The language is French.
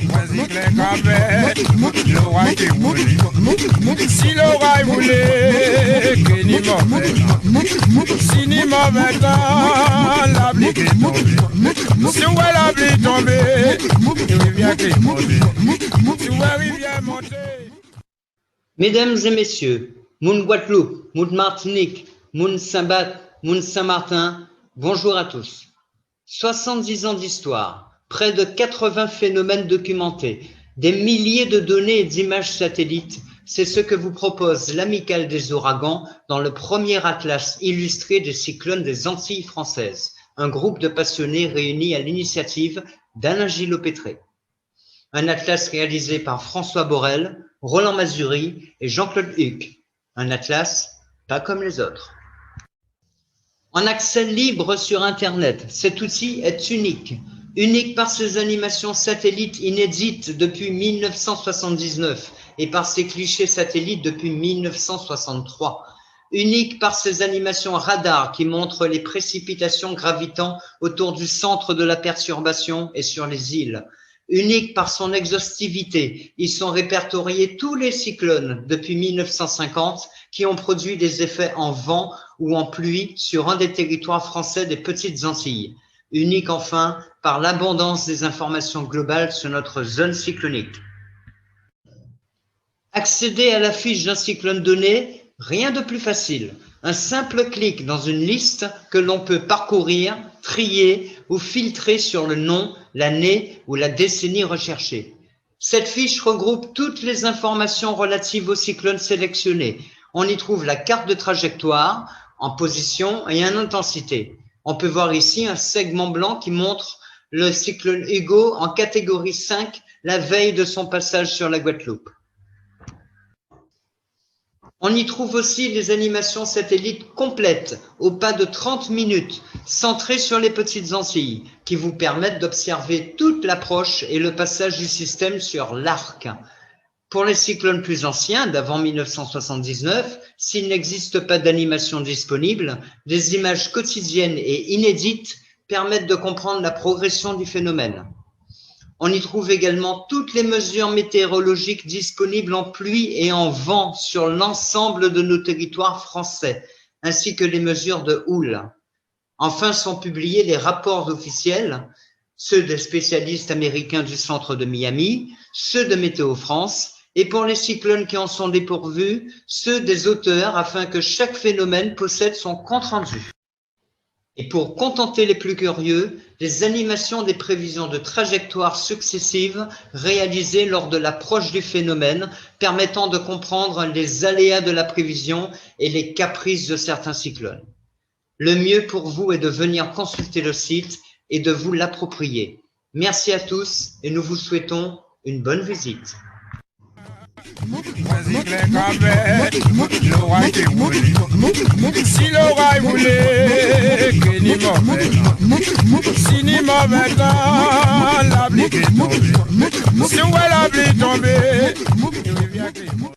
Vas-y, Clé l'oreille qui voulait. Si l'oreille voulait, que ni mauvais. Si ni mauvais temps, la pluie qui est tombée. Si où est la pluie tombée, il rivière qui est montée. Si où est rivière montée. Mesdames et messieurs, Moun Guadeloupe, Moun Martinique, Moun Saint-Bat, Moun Saint-Martin, bonjour à tous. 70 ans d'histoire, près de 80 phénomènes documentés, des milliers de données et d'images satellites, c'est ce que vous propose l'Amicale des Ouragans dans le premier atlas illustré des cyclones des Antilles françaises, un groupe de passionnés réunis à l'initiative d'Alain Gillot-Pétré. Un atlas réalisé par François Borel, Roland Mazuri et Jean-Claude Huck. Un atlas pas comme les autres. En accès libre sur Internet, cet outil est unique. Unique par ses animations satellites inédites depuis 1979 et par ses clichés satellites depuis 1963. Unique par ses animations radar qui montrent les précipitations gravitant autour du centre de la perturbation et sur les îles. Unique par son exhaustivité, ils sont répertoriés tous les cyclones depuis 1950 qui ont produit des effets en vent ou en pluie sur un des territoires français des Petites Antilles. Unique enfin par l'abondance des informations globales sur notre zone cyclonique. Accéder à la fiche d'un cyclone donné, rien de plus facile. Un simple clic dans une liste que l'on peut parcourir, trier ou filtrer sur le nom, l'année ou la décennie recherchée. Cette fiche regroupe toutes les informations relatives au cyclone sélectionné. On y trouve la carte de trajectoire en position et en intensité. On peut voir ici un segment blanc qui montre le cyclone Hugo en catégorie 5 la veille de son passage sur la Guadeloupe. On y trouve aussi les animations satellites complètes, au pas de 30 minutes, centrées sur les Petites Antilles, qui vous permettent d'observer toute l'approche et le passage du système sur l'arc. Pour les cyclones plus anciens, d'avant 1979, s'il n'existe pas d'animation disponible, des images quotidiennes et inédites permettent de comprendre la progression du phénomène. On y trouve également toutes les mesures météorologiques disponibles en pluie et en vent sur l'ensemble de nos territoires français, ainsi que les mesures de houle. Enfin sont publiés les rapports officiels, ceux des spécialistes américains du centre de Miami, ceux de Météo France, et pour les cyclones qui en sont dépourvus, ceux des auteurs afin que chaque phénomène possède son compte-rendu. Et pour contenter les plus curieux, les animations des prévisions de trajectoires successives réalisées lors de l'approche du phénomène, permettant de comprendre les aléas de la prévision et les caprices de certains cyclones. Le mieux pour vous est de venir consulter le site et de vous l'approprier. Merci à tous et nous vous souhaitons une bonne visite. Vas-y, Clé l'oreille qui voulait. Si l'oreille voulait, que ni mauvais. Si ni mauvais temps, la pluie qui est tombée. Si où est la pluie tombée, il rivière qui est montée.